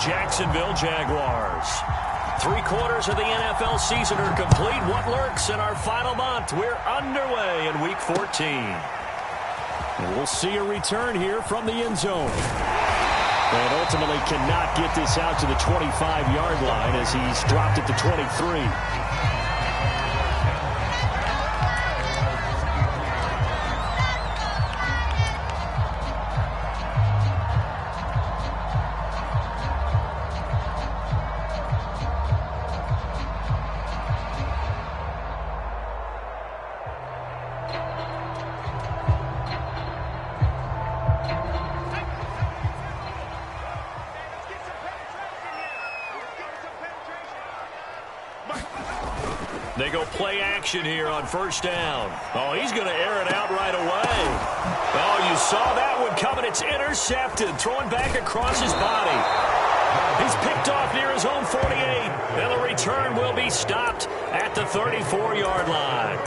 Jacksonville Jaguars. 3/4 of the NFL season are complete. What lurks in our final month? We're underway in Week 14. And we'll see a return here from the end zone. And ultimately cannot get this out to the 25-yard line as he's dropped it to 23. They go play action here on first down. Oh, he's going to air it out right away. Oh, you saw that one coming. It's intercepted. Throwing back across his body. He's picked off near his own 48. And the return will be stopped at the 34-yard line.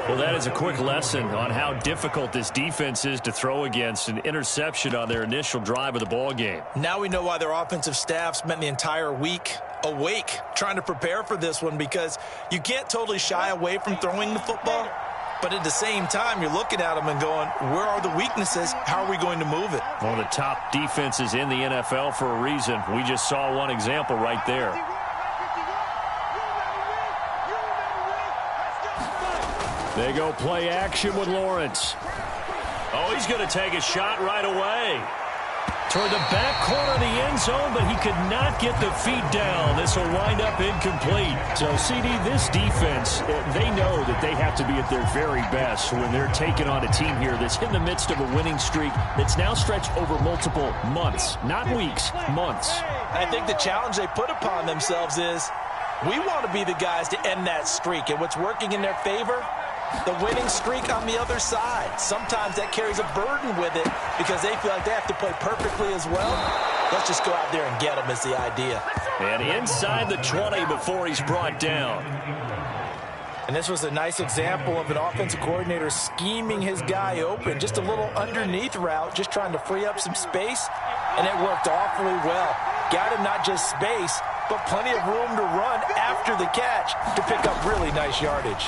Well, that is a quick lesson on how difficult this defense is to throw against. An interception on their initial drive of the ball game. Now we know why their offensive staff spent the entire week awake trying to prepare for this one, because you can't totally shy away from throwing the football, but at the same time you're looking at them and going, where are the weaknesses? How are we going to move it? One of the top defenses in the NFL for a reason. We just saw one example right there. They go play action with Lawrence. Oh, he's going to take a shot right away. Toward the back corner of the end zone, but he could not get the feet down. This will wind up incomplete. So, CD, this defense, they know that they have to be at their very best when they're taking on a team here that's in the midst of a winning streak that's now stretched over multiple months, not weeks, months. I think the challenge they put upon themselves is, we want to be the guys to end that streak. And what's working in their favor? The winning streak on the other side. Sometimes that carries a burden with it because they feel like they have to play perfectly as well. Let's just go out there and get them is the idea. And inside the 20 before he's brought down. And this was a nice example of an offensive coordinator scheming his guy open. Just a little underneath route, just trying to free up some space, and it worked awfully well. Got him not just space, but plenty of room to run after the catch to pick up really nice yardage.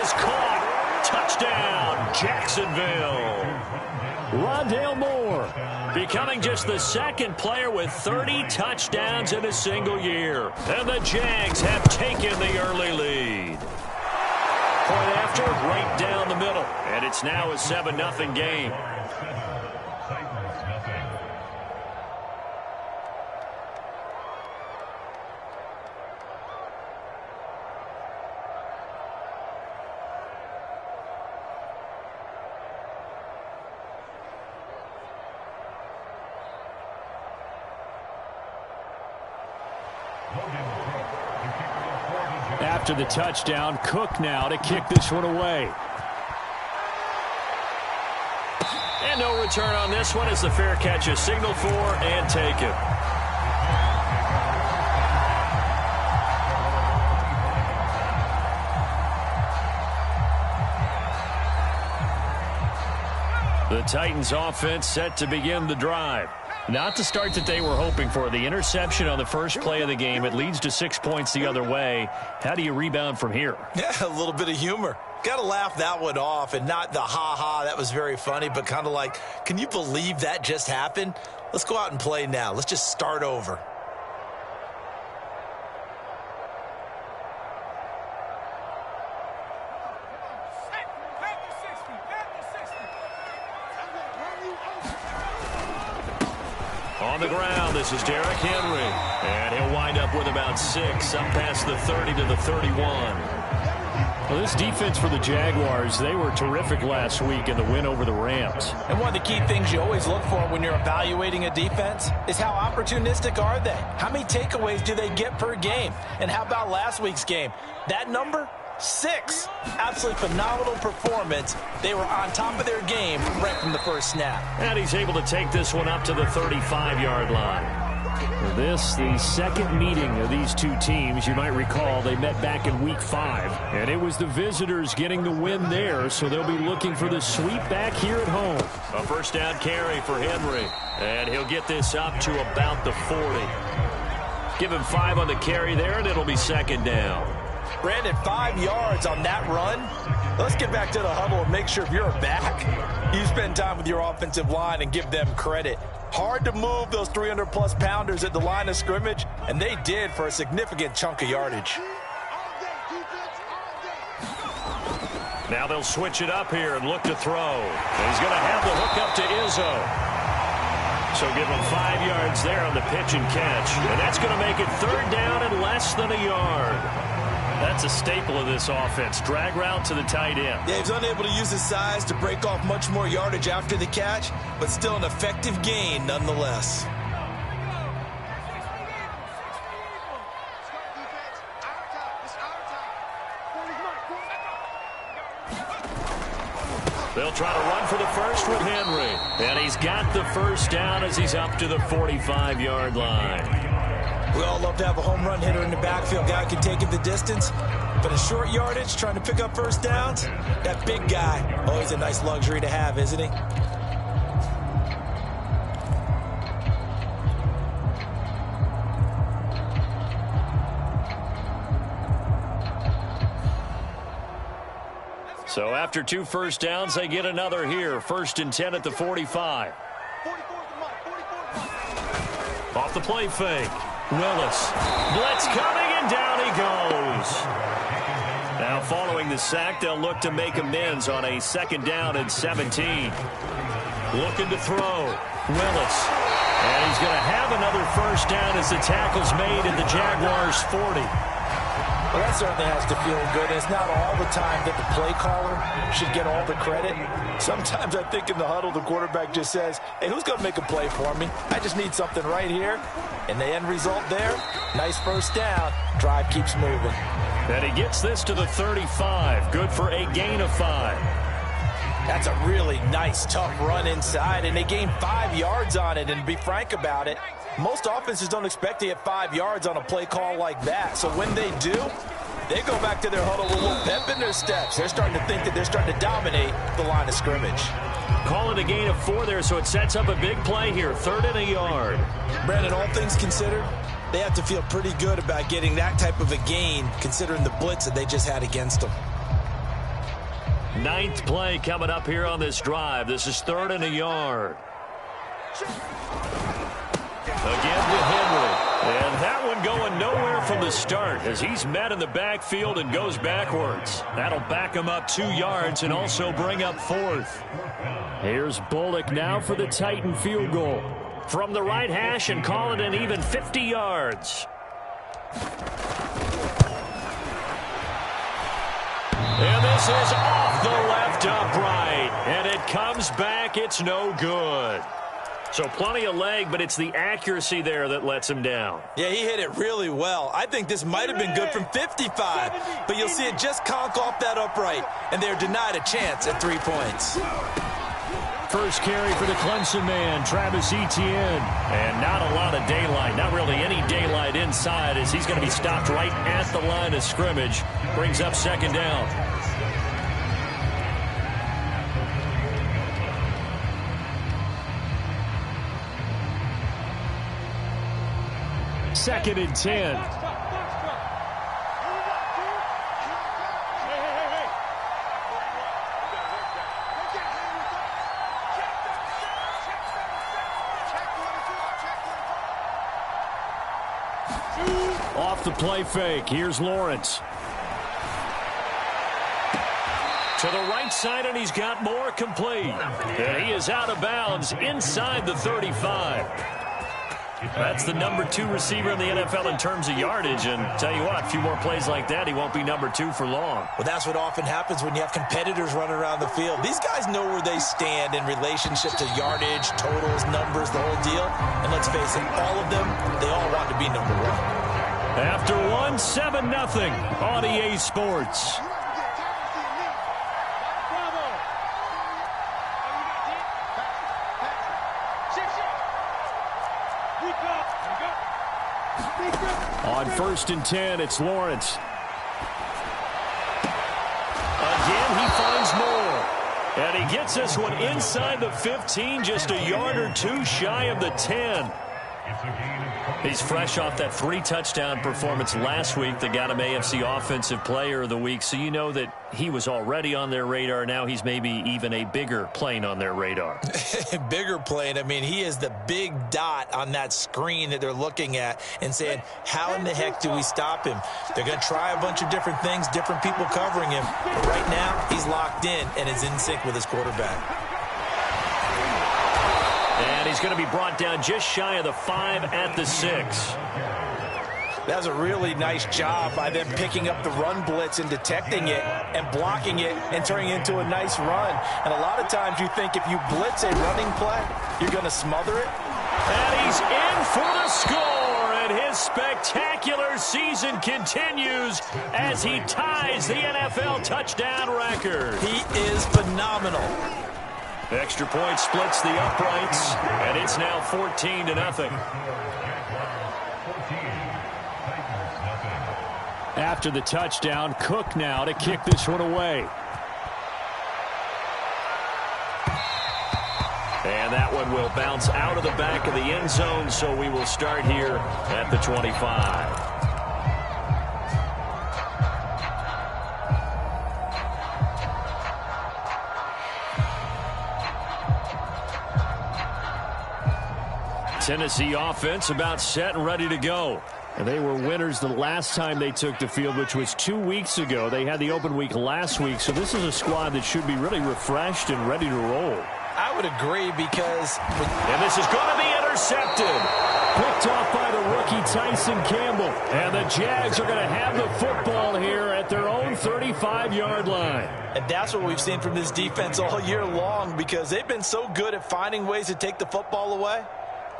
Caught. Touchdown, Jacksonville. Rondale Moore becoming just the second player with 30 touchdowns in a single year. And the Jags have taken the early lead. Point after, right down the middle. And it's now a 7-0 game. After the touchdown, Cook now to kick this one away. And no return on this one as the fair catch is signaled for and taken. The Titans offense set to begin the drive. Not the start that they were hoping for. The interception on the first play of the game. It leads to 6 points the other way. How do you rebound from here? Yeah, a little bit of humor. Got to laugh that one off, and not the ha-ha, that was very funny, but kind of like, can you believe that just happened? Let's go out and play now. Let's just start over. On the ground, this is Derrick Henry. And he'll wind up with about 6, up past the 30 to the 31. Well, this defense for the Jaguars, they were terrific last week in the win over the Rams. And one of the key things you always look for when you're evaluating a defense is how opportunistic are they? How many takeaways do they get per game? And how about last week's game? That number? 6. Absolutely phenomenal performance. They were on top of their game right from the first snap. And he's able to take this one up to the 35-yard line. This, the second meeting of these two teams. You might recall they met back in Week 5, and it was the visitors getting the win there, so they'll be looking for the sweep back here at home. A first down carry for Henry, and he'll get this up to about the 40. Give him 5 on the carry there, and it'll be second down. Brandon, 5 yards on that run. Let's get back to the huddle and make sure if you're back, you spend time with your offensive line and give them credit. Hard to move those 300-plus pounders at the line of scrimmage, and they did for a significant chunk of yardage. Now they'll switch it up here and look to throw. And he's going to have the hook up to Izzo. So give him 5 yards there on the pitch and catch. And that's going to make it third down and less than a yard. That's a staple of this offense. Drag route to the tight end. Yeah, he's unable to use his size to break off much more yardage after the catch, but still an effective gain nonetheless. They'll try to run for the first with Henry. And he's got the first down as he's up to the 45-yard line. We all love to have a home run hitter in the backfield. Guy can take it the distance. But in short yardage, trying to pick up first downs, that big guy, always a nice luxury to have, isn't he? So after 2 first downs, they get another here. 1st and 10 at the 45. Off the play fake. Willis. Blitz coming, and down he goes. Now following the sack, they'll look to make amends on a 2nd down and 17. Looking to throw. Willis. And he's going to have another first down as the tackle's made at the Jaguars' 40. Well, that certainly has to feel good. It's not all the time that the play caller should get all the credit. Sometimes I think in the huddle, the quarterback just says, hey, who's going to make a play for me? I just need something right here. And the end result there, nice first down. Drive keeps moving. And he gets this to the 35. Good for a gain of 5. That's a really nice, tough run inside, and they gained 5 yards on it. And to be frank about it, most offenses don't expect to get 5 yards on a play call like that. So when they do, they go back to their huddle with a little pep in their steps. They're starting to think that they're starting to dominate the line of scrimmage. Call it a gain of 4 there, so it sets up a big play here. 3rd and a yard. Brandon, all things considered, they have to feel pretty good about getting that type of a gain, considering the blitz that they just had against them. 9th play coming up here on this drive. This is 3rd and a yard. Again to Henry. And that one going nowhere from the start as he's met in the backfield and goes backwards. That'll back him up 2 yards and also bring up 4th. Here's Bullock now for the Titan field goal. From the right hash and call it an even 50 yards. And this is off the left upright. And it comes back. It's no good. So plenty of leg, but it's the accuracy there that lets him down. Yeah, he hit it really well. I think this might have been good from 55. But you'll see it just conk off that upright. And they're denied a chance at 3 points. First carry for the Clemson man, Travis Etienne. And not a lot of daylight, not really any daylight inside as he's going to be stopped right at the line of scrimmage. Brings up 2nd down. Second and 10. Off the play fake. Here's Lawrence. To the right side, and he's got more complete. And he is out of bounds inside the 35. That's the number 2 receiver in the NFL in terms of yardage. And tell you what, a few more plays like that, he won't be number 2 for long. Well, that's what often happens when you have competitors running around the field. These guys know where they stand in relationship to yardage, totals, numbers, the whole deal. And let's face it, all of them, they all want to be number 1. After 1, 7-0 on EA Sports. On 1st and 10, it's Lawrence. Again, he finds more. And he gets this one inside the 15, just a yard or two shy of the 10. He's fresh off that 3-touchdown performance last week that got him AFC Offensive Player of the Week, so you know that he was already on their radar. Now he's maybe even a bigger plane on their radar. Bigger plane. I mean, he is the big dot on that screen that they're looking at and saying, how in the heck do we stop him? They're going to try a bunch of different things, different people covering him. But right now, he's locked in and is in sync with his quarterback. And he's going to be brought down just shy of the 5 at the 6. That was a really nice job by them picking up the run blitz and detecting it and blocking it and turning it into a nice run. And a lot of times you think if you blitz a running play, you're going to smother it. And he's in for the score, and his spectacular season continues as he ties the NFL touchdown record. He is phenomenal. Extra point splits the uprights, and it's now 14-0. After the touchdown, Cook now to kick this one away. And that one will bounce out of the back of the end zone, so we will start here at the 25. Tennessee offense about set and ready to go. And they were winners the last time they took the field, which was 2 weeks ago. They had the open week last week, so this is a squad that should be really refreshed and ready to roll. I would agree because... And this is going to be intercepted. Picked off by the rookie Tyson Campbell. And the Jags are going to have the football here at their own 35-yard line. And that's what we've seen from this defense all year long, because they've been so good at finding ways to take the football away.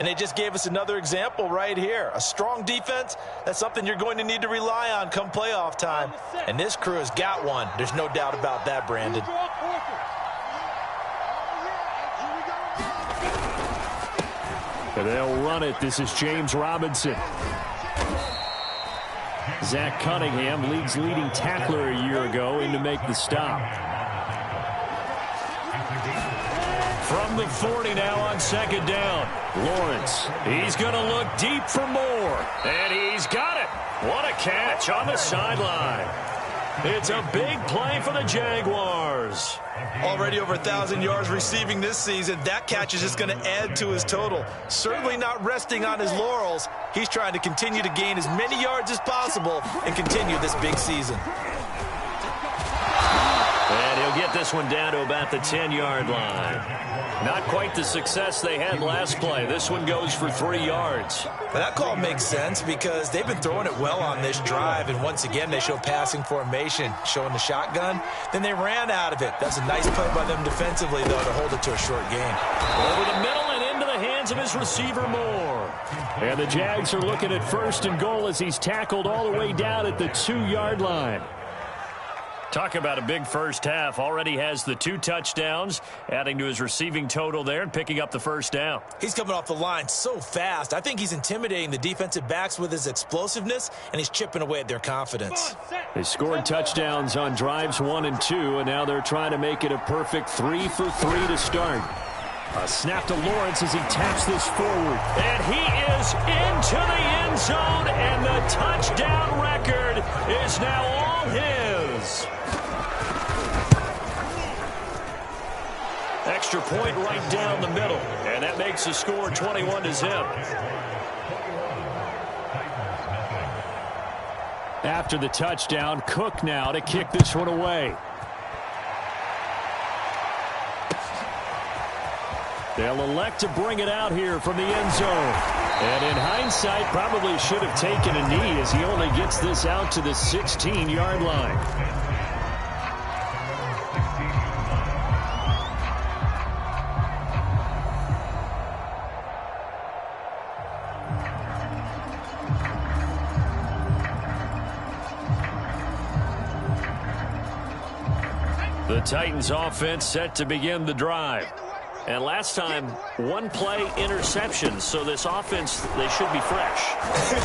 And they just gave us another example right here. A strong defense, that's something you're going to need to rely on come playoff time. And this crew has got one. There's no doubt about that, Brandon. And they'll run it. This is James Robinson. Zach Cunningham, league's leading tackler a year ago, in to make the stop. From the 40 now on 2nd down. Lawrence, he's going to look deep for more. And he's got it. What a catch on the sideline. It's a big play for the Jaguars. Already over 1,000 yards receiving this season. That catch is just going to add to his total. Certainly not resting on his laurels. He's trying to continue to gain as many yards as possible and continue this big season. And he'll get this one down to about the 10-yard line. Not quite the success they had last play. This one goes for 3 yards. Well, that call makes sense because they've been throwing it well on this drive, and once again they show passing formation, showing the shotgun. Then they ran out of it. That's a nice play by them defensively, though, to hold it to a short gain. Over the middle and into the hands of his receiver Moore. And the Jags are looking at 1st and goal as he's tackled all the way down at the 2-yard line. Talk about a big first half. Already has the 2 touchdowns, adding to his receiving total there and picking up the 1st down. He's coming off the line so fast. I think he's intimidating the defensive backs with his explosiveness, and he's chipping away at their confidence. They scored touchdowns on drives 1 and 2, and now they're trying to make it a perfect 3 for 3 to start. A snap to Lawrence as he taps this forward. And he is into the end zone, and the touchdown record is now all his. Extra point right down the middle, and that makes the score 21-0. After the touchdown, Cook now to kick this one away. They'll elect to bring it out here from the end zone. And in hindsight, probably should have taken a knee as he only gets this out to the 16-yard line. The Titans offense set to begin the drive. And last time, one play interception. So this offense, they should be fresh.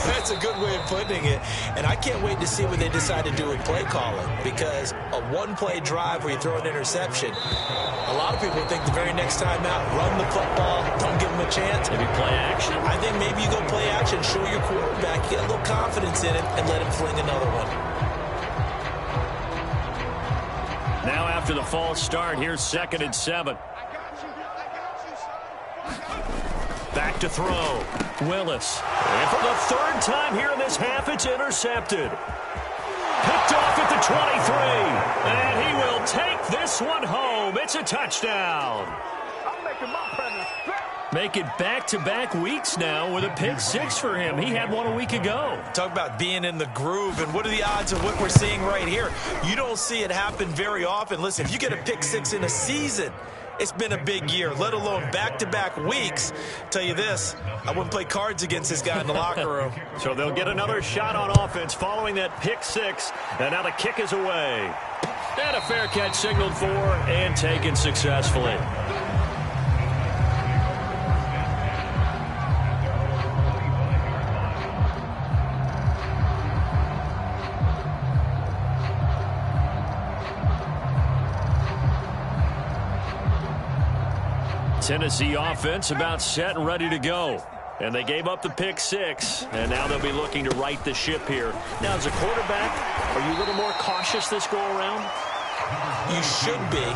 That's a good way of putting it. And I can't wait to see what they decide to do with play calling, because a one-play drive where you throw an interception, a lot of people think the very next time out, run the football, don't give them a chance. Maybe play action? I think maybe you go play action, show your quarterback, get a little confidence in him, and let him fling another one. Now after the false start, here's 2nd and 7. Back to throw. Willis. And for the 3rd time here in this half, it's intercepted. Picked off at the 23. And he will take this one home. It's a touchdown. I'm making my presence. Make it back-to-back weeks now with a pick 6 for him. He had one a week ago. Talk about being in the groove, and what are the odds of what we're seeing right here? You don't see it happen very often. Listen, if you get a pick 6 in a season, it's been a big year, let alone back-to-back weeks. Tell you this, I wouldn't play cards against this guy in the locker room. So they'll get another shot on offense following that pick 6, and now the kick is away. And a fair catch signaled for and taken successfully. Tennessee offense about set and ready to go. And they gave up the pick 6, and now they'll be looking to right the ship here. Now, as a quarterback, are you a little more cautious this go-around? You should be,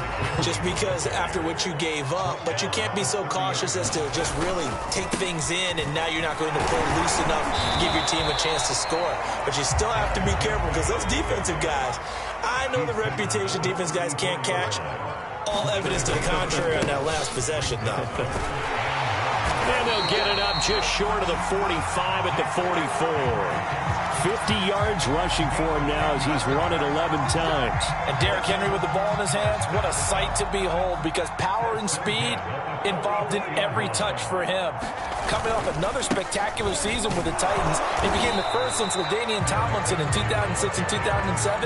just because after what you gave up, but you can't be so cautious as to just really take things in, and now you're not going to play loose enough to give your team a chance to score. But you still have to be careful, because those defensive guys, I know the reputation defense guys can't catch. All evidence to the contrary on that last possession, though. And they'll get it up just short of the 45 at the 44. 50 yards rushing for him now as he's run it 11 times. And Derrick Henry with the ball in his hands, what a sight to behold, because power and speed involved in every touch for him. Coming off another spectacular season with the Titans, he became the first since LaDainian Tomlinson in 2006 and 2007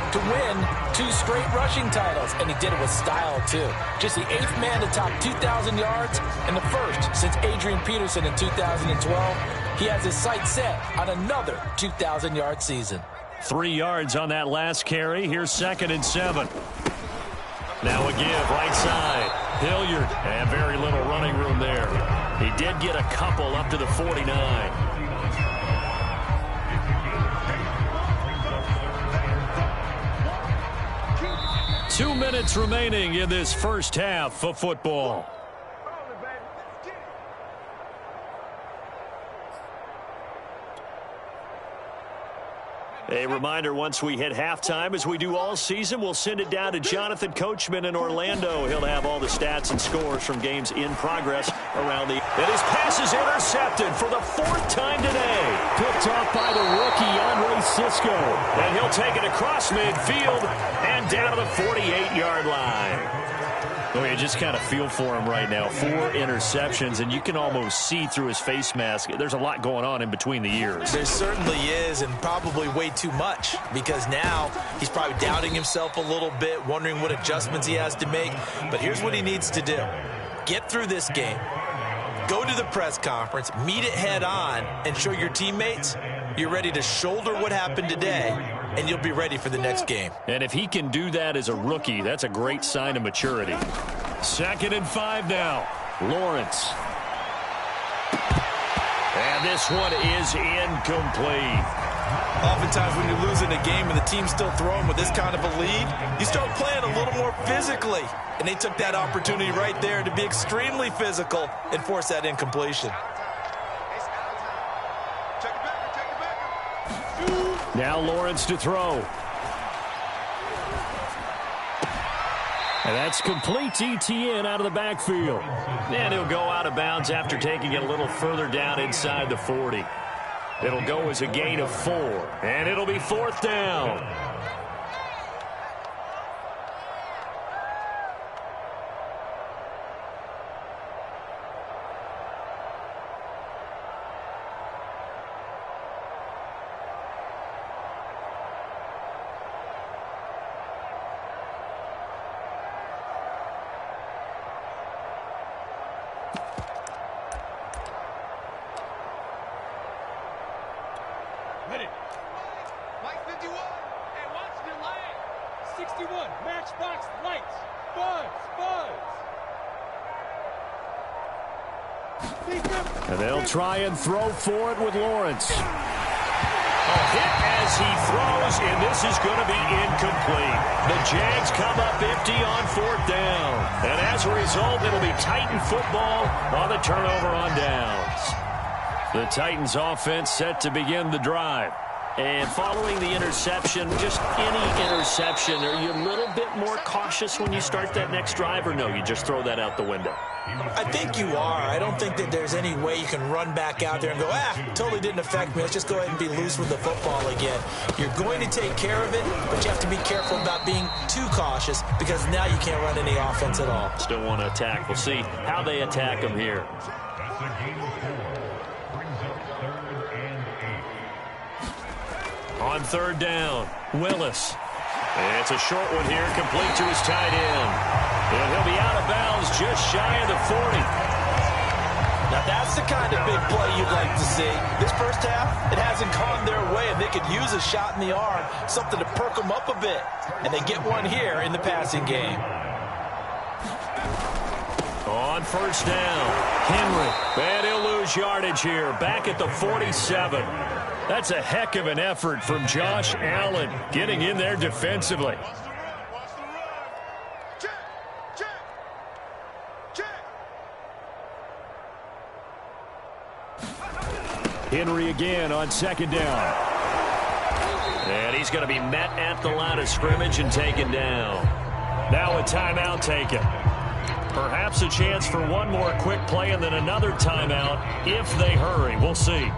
to win 2 straight rushing titles, and he did it with style, too. Just the 8th man to top 2,000 yards, and the first since Adrian Peterson in 2012. He has his sights set on another 2,000-yard season. 3 yards on that last carry. Here's 2nd and 7. Now a give, right side. Hilliard, and very little running room there. He did get a couple up to the 49. 2 minutes remaining in this first half of football. A reminder, once we hit halftime, as we do all season, we'll send it down to Jonathan Coachman in Orlando. He'll have all the stats and scores from games in progress around the... And his pass is intercepted for the 4th time today. Picked off by the rookie, Andre Cisco. And he'll take it across midfield and down to the 48-yard line. Oh, you just kind of feel for him right now. 4 interceptions, and you can almost see through his face mask. There's a lot going on in between the ears. There certainly is, and probably way too much, because now he's probably doubting himself a little bit, wondering what adjustments he has to make. But here's what he needs to do. Get through this game. Go to the press conference, meet it head on, and show your teammates you're ready to shoulder what happened today, and you'll be ready for the next game. And if he can do that as a rookie, that's a great sign of maturity. 2nd and 5 now. Lawrence. And this one is incomplete. Oftentimes when you're losing a game and the team's still throwing with this kind of a lead, you start playing a little more physically. And they took that opportunity right there to be extremely physical and force that incompletion. Now Lawrence to throw. And that's complete to ETN out of the backfield. And he'll go out of bounds after taking it a little further down inside the 40. It'll go as a gain of 4. And it'll be 4th down. box, lights, buzz. And they'll try and throw for it with Lawrence. A hit as he throws, and this is going to be incomplete. The Jags come up empty on 4th down. And as a result, it'll be Titan football on the turnover on downs. The Titans offense set to begin the drive. And following the interception, just any interception, are you a little bit more cautious when you start that next drive, or no, you just throw that out the window? I think you are. I don't think that there's any way you can run back out there and go, totally didn't affect me. Let's just go ahead and be loose with the football again. You're going to take care of it, but you have to be careful about being too cautious because now you can't run any offense at all. Still want to attack. We'll see how they attack them here. On 3rd down, Willis. And it's a short one here, complete to his tight end. And he'll be out of bounds just shy of the 40. Now that's the kind of big play you'd like to see. This first half, it hasn't gone their way, and they could use a shot in the arm, something to perk them up a bit. And they get one here in the passing game. On 1st down, Henry. And he'll lose yardage here, back at the 47. That's a heck of an effort from Josh Allen getting in there defensively. Henry again on 2nd down. And he's going to be met at the line of scrimmage and taken down. Now a timeout taken. Perhaps a chance for one more quick play and then another timeout if they hurry. We'll see.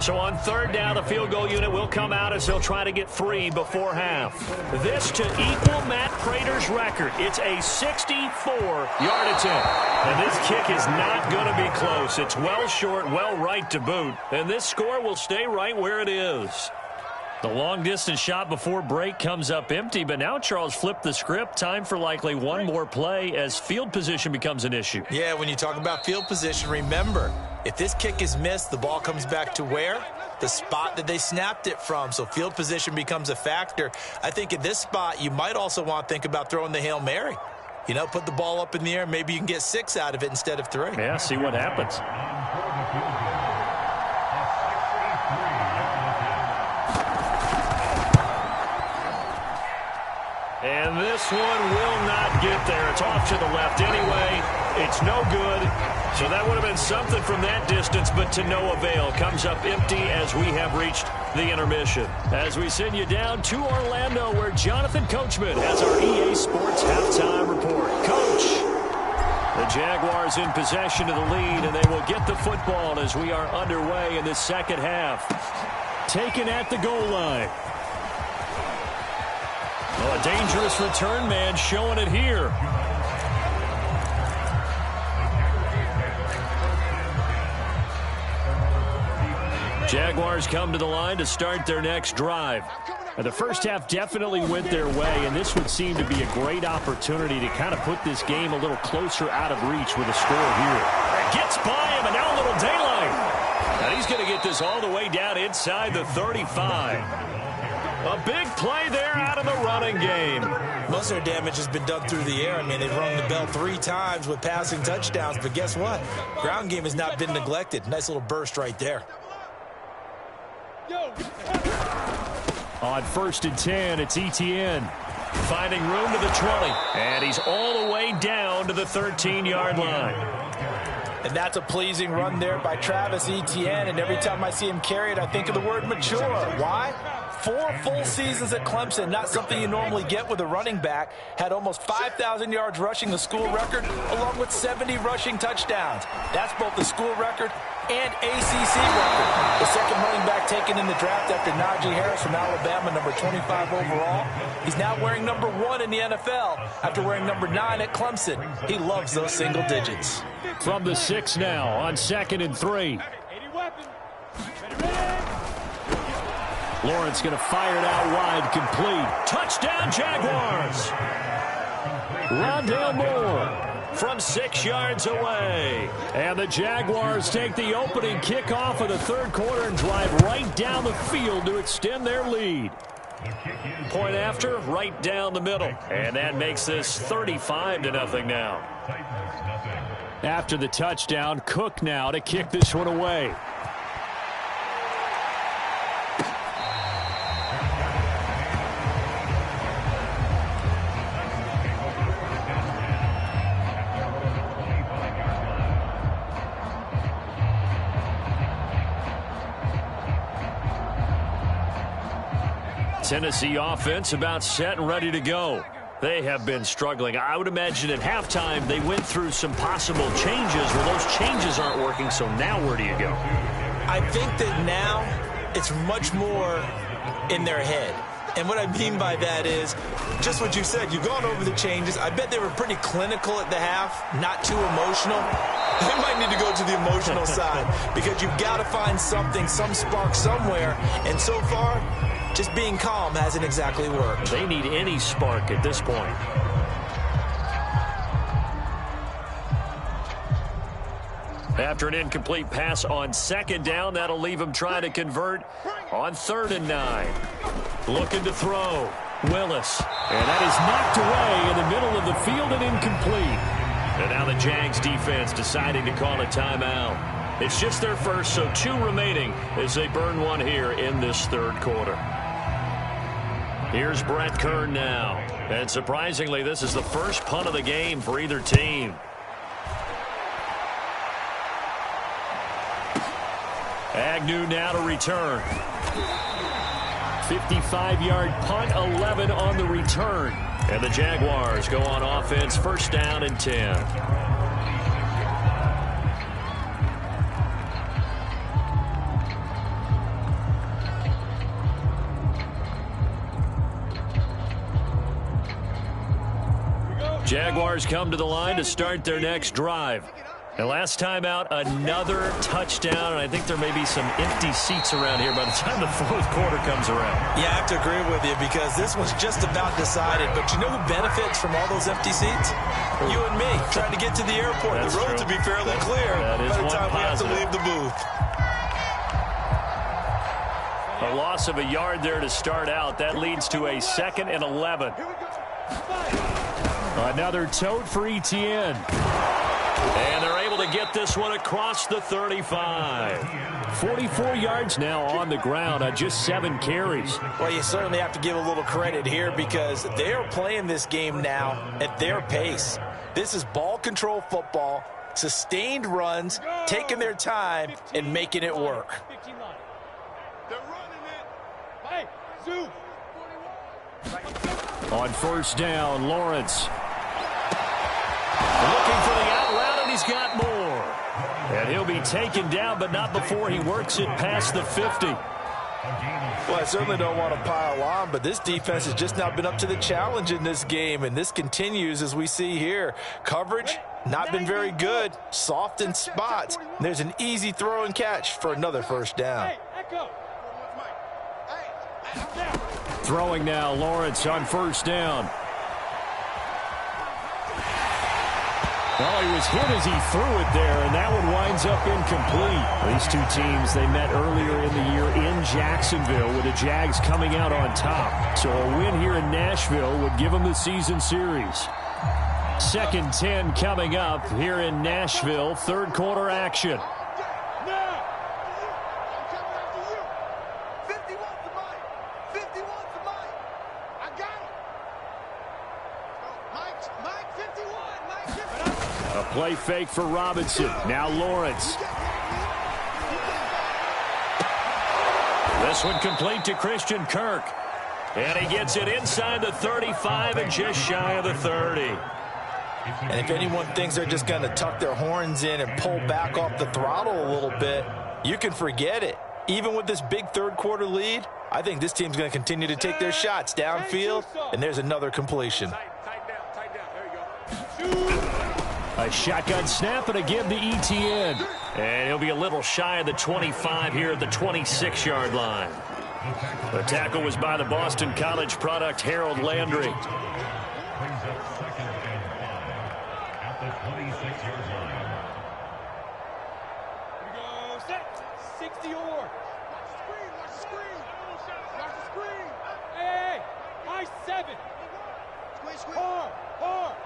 So on 3rd down, the field goal unit will come out as they'll try to get 3 before half. This to equal Matt Prater's record. It's a 64-yard attempt. And this kick is not going to be close. It's well short, well right to boot. And this score will stay right where it is. The long-distance shot before break comes up empty, but now Charles flipped the script. Time for likely one more play as field position becomes an issue. Yeah, when you talk about field position, remember, if this kick is missed, the ball comes back to where? The spot that they snapped it from. So field position becomes a factor. I think at this spot, you might also want to think about throwing the Hail Mary. You know, put the ball up in the air. Maybe you can get 6 out of it instead of 3. Yeah, see what happens. And this one will not get there. It's off to the left anyway. It's no good. So that would have been something from that distance, but to no avail. Comes up empty as we have reached the intermission. As we send you down to Orlando, where Jonathan Coachman has our EA Sports halftime report. Coach, the Jaguars in possession of the lead, and they will get the football as we are underway in this second half. Taken at the goal line. Well, a dangerous return man showing it here. Jaguars come to the line to start their next drive. The first half definitely went their way, and this would seem to be a great opportunity to kind of put this game a little closer out of reach with a score here. Gets by him, and now a little daylight. And he's going to get this all the way down inside the 35. A big play there out of the running game. Most of their damage has been done through the air. I mean, they've rung the bell 3 times with passing touchdowns, but guess what? Ground game has not been neglected. Nice little burst right there. On 1st and 10, it's Etienne. Finding room to the 20. And he's all the way down to the 13-yard line. And that's a pleasing run there by Travis Etienne. And every time I see him carry it, I think of the word mature. Why? 4 full seasons at Clemson, not something you normally get with a running back. Had almost 5,000 yards rushing, the school record, along with 70 rushing touchdowns. That's both the school record and ACC record. The second running back taken in the draft after Najee Harris from Alabama, number 25 overall. He's now wearing number 1 in the NFL after wearing number 9 at Clemson. He loves those single digits. From the 6 now on 2nd and 3. Lawrence going to fire it out wide, complete. Touchdown, Jaguars! Rondale Moore from 6 yards away. And the Jaguars take the opening kickoff of the 3rd quarter and drive right down the field to extend their lead. Point after, right down the middle. And that makes this 35-0 now. After the touchdown, Cook now to kick this one away. Tennessee offense about set and ready to go. They have been struggling. I would imagine at halftime they went through some possible changes. Well, those changes aren't working, so now where do you go? I think that now it's much more in their head. And what I mean by that is just what you said. You've gone over the changes. I bet they were pretty clinical at the half, not too emotional. They might need to go to the emotional side because you've got to find something, some spark somewhere. And so far, just being calm hasn't exactly worked. They need any spark at this point. After an incomplete pass on second down, that'll leave him trying to convert on 3rd and 9. Looking to throw. Willis. And that is knocked away in the middle of the field and incomplete. And now the Jags defense deciding to call a timeout. It's just their first, so 2 remaining as they burn one here in this 3rd quarter. Here's Brett Kern now. And surprisingly, this is the first punt of the game for either team. Agnew now to return. 55-yard punt, 11 on the return. And the Jaguars go on offense, 1st down and 10. Jaguars come to the line to start their next drive. And last time out, another touchdown, and I think there may be some empty seats around here by the time the 4th quarter comes around. Yeah, I have to agree with you because this was just about decided. But you know who benefits from all those empty seats? You and me, trying to get to the airport. That's the road true. to be fairly clear that is by the one time we have to positive. leave the booth. A loss of a yard there to start out. That leads to a 2nd and 11. Another tote for Etienne. And they're able to get this one across the 35. 44 yards now on the ground on just 7 carries. Well, you certainly have to give a little credit here because they're playing this game now at their pace. This is ball control football, sustained runs, taking their time, and making it work. They're running it. Hey, Zoo. On 1st down, Lawrence. Looking for the out route, and he's got more. And he'll be taken down, but not before he works it past the 50. Well, I certainly don't want to pile on, but this defense has just not been up to the challenge in this game, and this continues as we see here. Coverage, not been very good, soft in spots. And there's an easy throw and catch for another 1st down. Hey, Echo. Throwing now, Lawrence on 1st down. Well, he was hit as he threw it there, and that one winds up incomplete. These 2 teams, they met earlier in the year in Jacksonville with the Jags coming out on top. So a win here in Nashville would give them the season series. 2nd 10 coming up here in Nashville, 3rd quarter action. Play fake for Robinson. Now Lawrence. This one complete to Christian Kirk. And he gets it inside the 35 and just shy of the 30. And if anyone thinks they're just going to tuck their horns in and pull back off the throttle a little bit, you can forget it. Even with this big 3rd quarter lead, I think this team's going to continue to take their shots downfield, and there's another completion. Tight down. There you go. A shotgun snap and a give to Etienne. And he'll be a little shy of the 25 here at the 26-yard line. The tackle was by the Boston College product, Harold Landry. Brings up 2nd and 5 at the 26-yard line. Here we go. Set. 60 or. Watch the screen. Watch the screen. Watch the screen. Hey, high 7. Hard.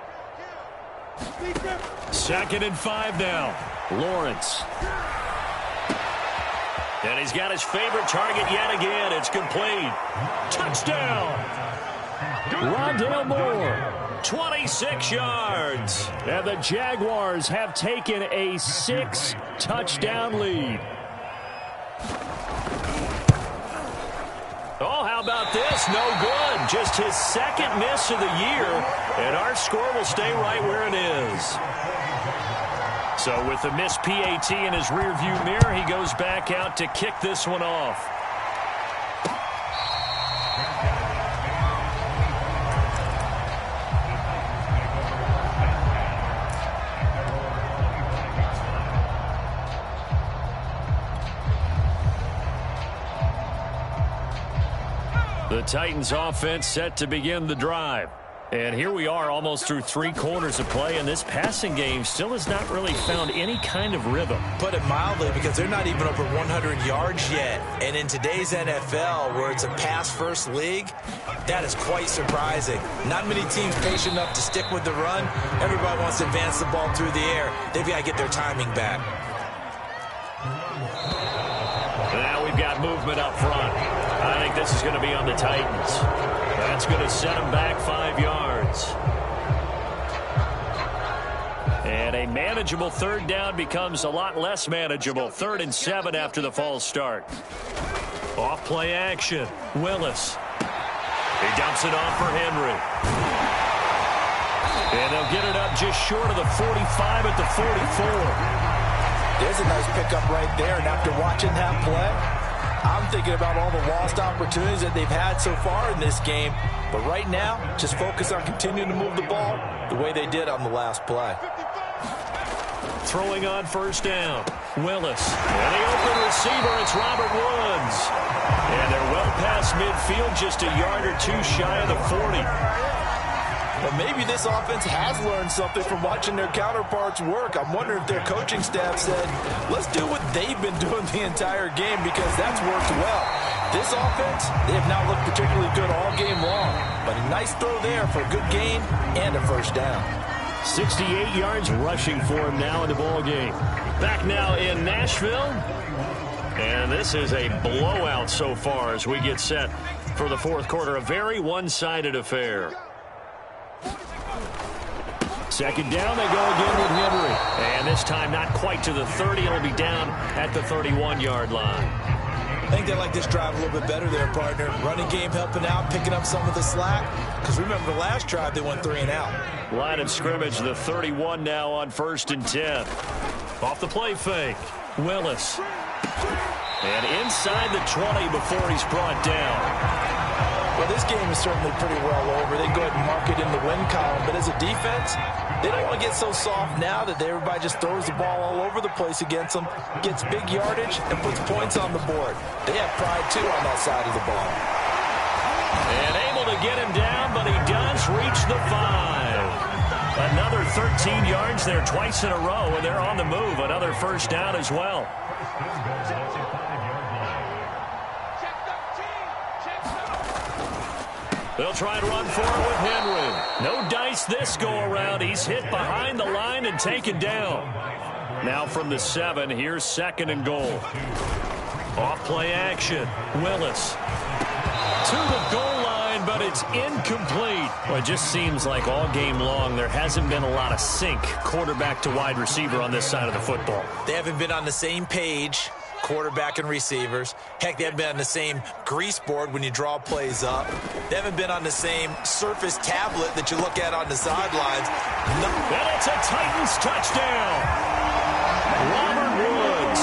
2nd and 5 now. Lawrence. And he's got his favorite target yet again. It's complete. Touchdown. Rondale Moore, 26 yards. And the Jaguars have taken a 6-touchdown lead. Oh, how about this? No good. Just his 2nd miss of the year. And our score will stay right where it is. So with the missed PAT in his rearview mirror, he goes back out to kick this one off. The Titans offense set to begin the drive. And here we are almost through 3 quarters of play, and this passing game still has not really found any kind of rhythm. Put it mildly, because they're not even over 100 yards yet. And in today's NFL, where it's a pass-first league, that is quite surprising. Not many teams patient enough to stick with the run. Everybody wants to advance the ball through the air. They've got to get their timing back. Now we've got movement up front. I think this is going to be on the Titans. That's going to set them back 5 yards. And a manageable 3rd down becomes a lot less manageable. 3rd and 7 after the false start. Off play action. Willis. He dumps it off for Henry. And they'll get it up just short of the 45 at the 44. There's a nice pickup right there. And after watching that play, I'm thinking about all the lost opportunities that they've had so far in this game. But right now, just focus on continuing to move the ball the way they did on the last play. Throwing on 1st down. Willis. And the open receiver, it's Robert Woods. And they're well past midfield, just a yard or 2 shy of the 40. Well, maybe this offense has learned something from watching their counterparts work. I'm wondering if their coaching staff said, let's do what they've been doing the entire game, because that's worked well. This offense, they have not looked particularly good all game long. But a nice throw there for a good gain and a 1st down. 68 yards rushing for him now in the ball game. Back now in Nashville. And this is a blowout so far as we get set for the 4th quarter. A very one-sided affair. 2nd down, they go again with Henry. And this time not quite to the 30. It'll be down at the 31-yard line. I think they like this drive a little bit better there, partner. Running game helping out, picking up some of the slack. Because remember, the last drive, they went 3 and out. Line of scrimmage, the 31 now on 1st and 10. Off the play fake. Willis. And inside the 20 before he's brought down. Well, this game is certainly pretty well over. They go ahead and mark it in the win column. But as a defense, they don't want to get so soft now that everybody just throws the ball all over the place against them, gets big yardage, and puts points on the board. They have pride, too, on that side of the ball. And able to get him down, but he does reach the 5. Another 13 yards there twice in a row, and they're on the move. Another 1st down as well. They'll try to run for it with Henry. No dice this go-around. He's hit behind the line and taken down. Now from the 7, here's 2nd and goal. Off play action. Willis. To the goal line, but it's incomplete. Well, it just seems like all game long there hasn't been a lot of sync quarterback to wide receiver on this side of the football. They haven't been on the same page, quarterback and receivers. Heck, they haven't been on the same grease board when you draw plays up. They haven't been on the same Surface tablet that you look at on the sidelines. No. And it's a Titans touchdown. Robert Woods,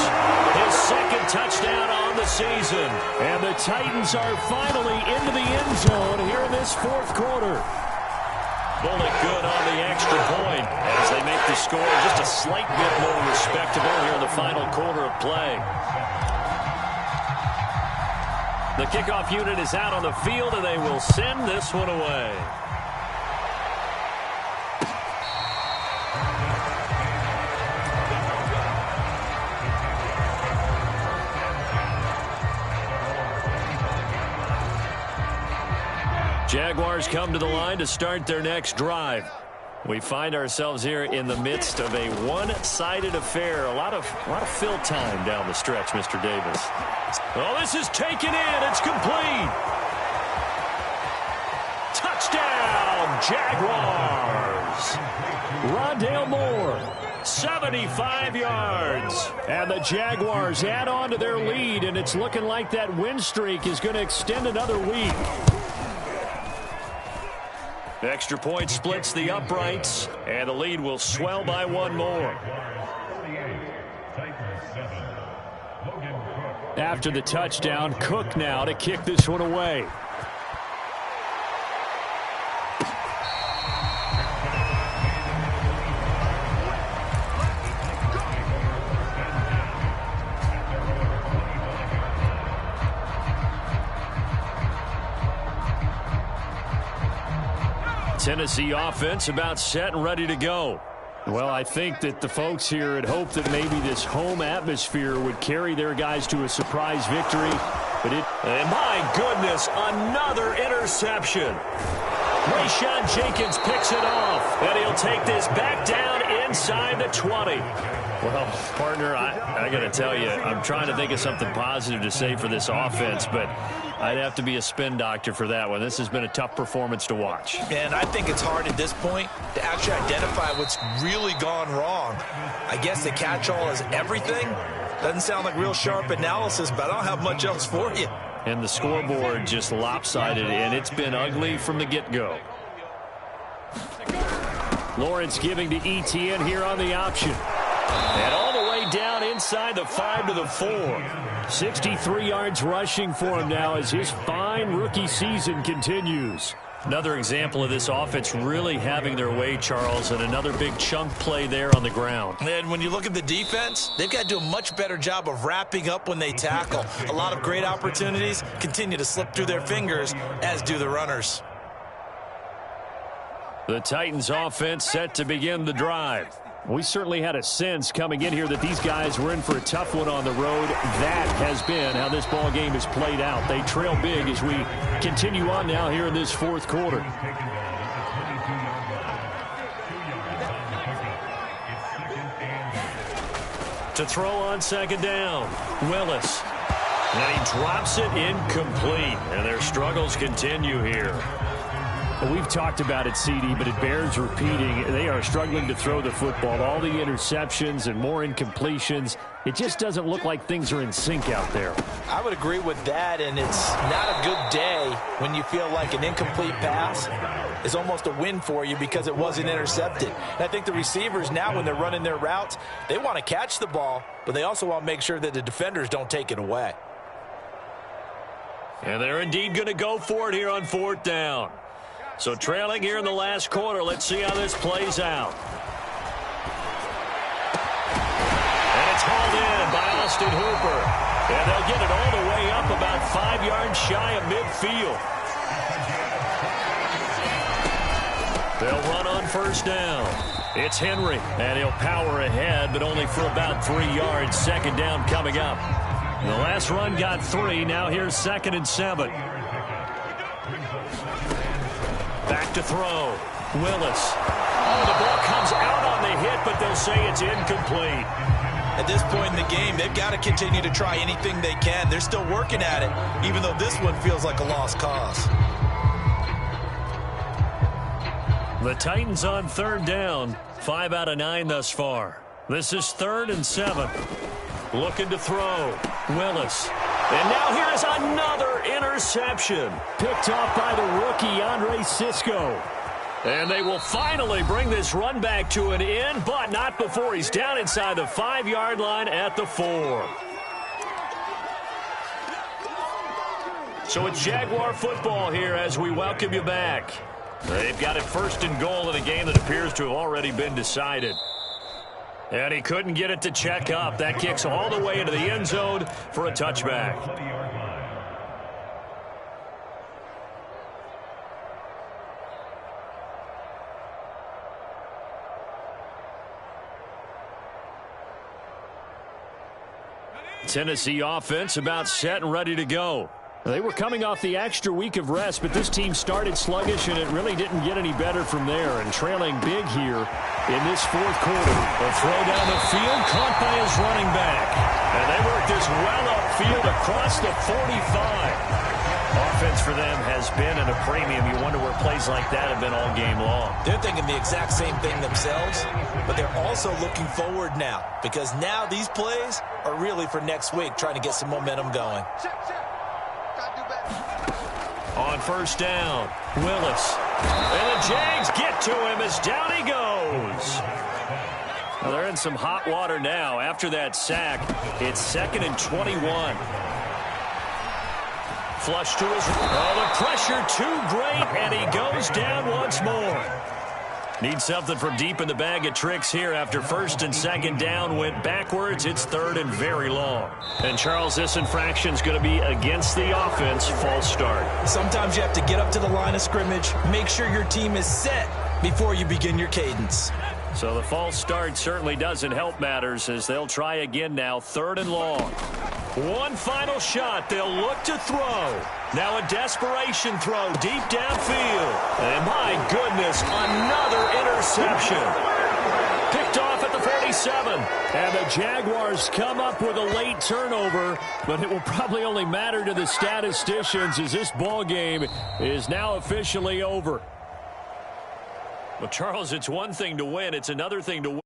his 2nd touchdown on the season. And the Titans are finally into the end zone here in this 4th quarter. Bullet good on the extra point as they make the score just a slight bit more respectable here in the final quarter of play. The kickoff unit is out on the field, and they will send this one away. Jaguars come to the line to start their next drive. We find ourselves here in the midst of a one-sided affair. A lot of fill time down the stretch, Mr. Davis. Oh, this is taken in. It's complete. Touchdown, Jaguars. Rondale Moore, 75 yards. And the Jaguars add on to their lead, and it's looking like that win streak is going to extend another week. Extra point splits the uprights, and the lead will swell by one more. After the touchdown, Cook now to kick this one away. Tennessee offense about set and ready to go. Well, I think that the folks here had hoped that maybe this home atmosphere would carry their guys to a surprise victory. But and my goodness, another interception. Rayshawn Jenkins picks it off, and he'll take this back down inside the 20. Well, partner, I got to tell you, I'm trying to think of something positive to say for this offense, but I'd have to be a spin doctor for that one. This has been a tough performance to watch. And I think it's hard at this point to actually identify what's really gone wrong. I guess the catch-all is everything. Doesn't sound like real sharp analysis, but I don't have much else for you. And the scoreboard just lopsided, and it's been ugly from the get-go. Lawrence giving to Etienne here on the option. And all the way down inside the 5 to the 4. 63 yards rushing for him now as his fine rookie season continues. Another example of this offense really having their way, Charles, and another big chunk play there on the ground. And when you look at the defense, they've got to do a much better job of wrapping up when they tackle. A lot of great opportunities continue to slip through their fingers, as do the runners. The Titans offense set to begin the drive. We certainly had a sense coming in here that these guys were in for a tough one on the road. That has been how this ball game has played out. They trail big as we continue on now here in this fourth quarter. To throw on second down, Willis. And he drops it incomplete. And their struggles continue here. Well, we've talked about it, CD, but it bears repeating. They are struggling to throw the football. All the interceptions and more incompletions. It just doesn't look like things are in sync out there. I would agree with that, and it's not a good day when you feel like an incomplete pass is almost a win for you because it wasn't intercepted. And I think the receivers now, when they're running their routes, they want to catch the ball, but they also want to make sure that the defenders don't take it away. And they're indeed going to go for it here on fourth down. So trailing here in the last quarter, let's see how this plays out. And it's hauled in by Austin Hooper. And they'll get it all the way up about 5 yards shy of midfield. They'll run on first down. It's Henry, and he'll power ahead, but only for about 3 yards. Second down coming up. The last run got 3. Now here's 2nd and 7. Back to throw. Willis. Oh, the ball comes out on the hit, but they'll say it's incomplete. At this point in the game, they've got to continue to try anything they can. They're still working at it, even though this one feels like a lost cause. The Titans on third down. 5 out of 9 thus far. This is 3rd and 7. Looking to throw. Willis. And now here is another interception. Picked off by the rookie, Andre Cisco. And they will finally bring this run back to an end, but not before he's down inside the 5-yard line at the 4. So it's Jaguar football here as we welcome you back. They've got it 1st and goal in a game that appears to have already been decided. And he couldn't get it to check up. That kicks all the way into the end zone for a touchback. Tennessee offense about set and ready to go. They were coming off the extra week of rest, but this team started sluggish, and it really didn't get any better from there. And trailing big here in this fourth quarter. A throw down the field, caught by his running back. And they work this well upfield across the 45. Offense for them has been at a premium. You wonder where plays like that have been all game long. They're thinking the exact same thing themselves, but they're also looking forward now, because now these plays are really for next week, trying to get some momentum going. On first down, Willis. And the Jags get to him as down he goes. Well, they're in some hot water now. After that sack, it's 2nd and 21. Flush to his... Oh, the pressure too great, and he goes down once more. Needs something from deep in the bag of tricks here after 1st and 2nd down went backwards. It's 3rd and very long. And, Charles, this infraction's going to be against the offense. False start. Sometimes you have to get up to the line of scrimmage, make sure your team is set before you begin your cadence. So the false start certainly doesn't help matters as they'll try again now, 3rd and long. One final shot. They'll look to throw. Now a desperation throw deep downfield. And my goodness, another interception. Picked off at the 47. And the Jaguars come up with a late turnover, but it will probably only matter to the statisticians as this ball game is now officially over. Well, Charles, it's one thing to win. It's another thing to win.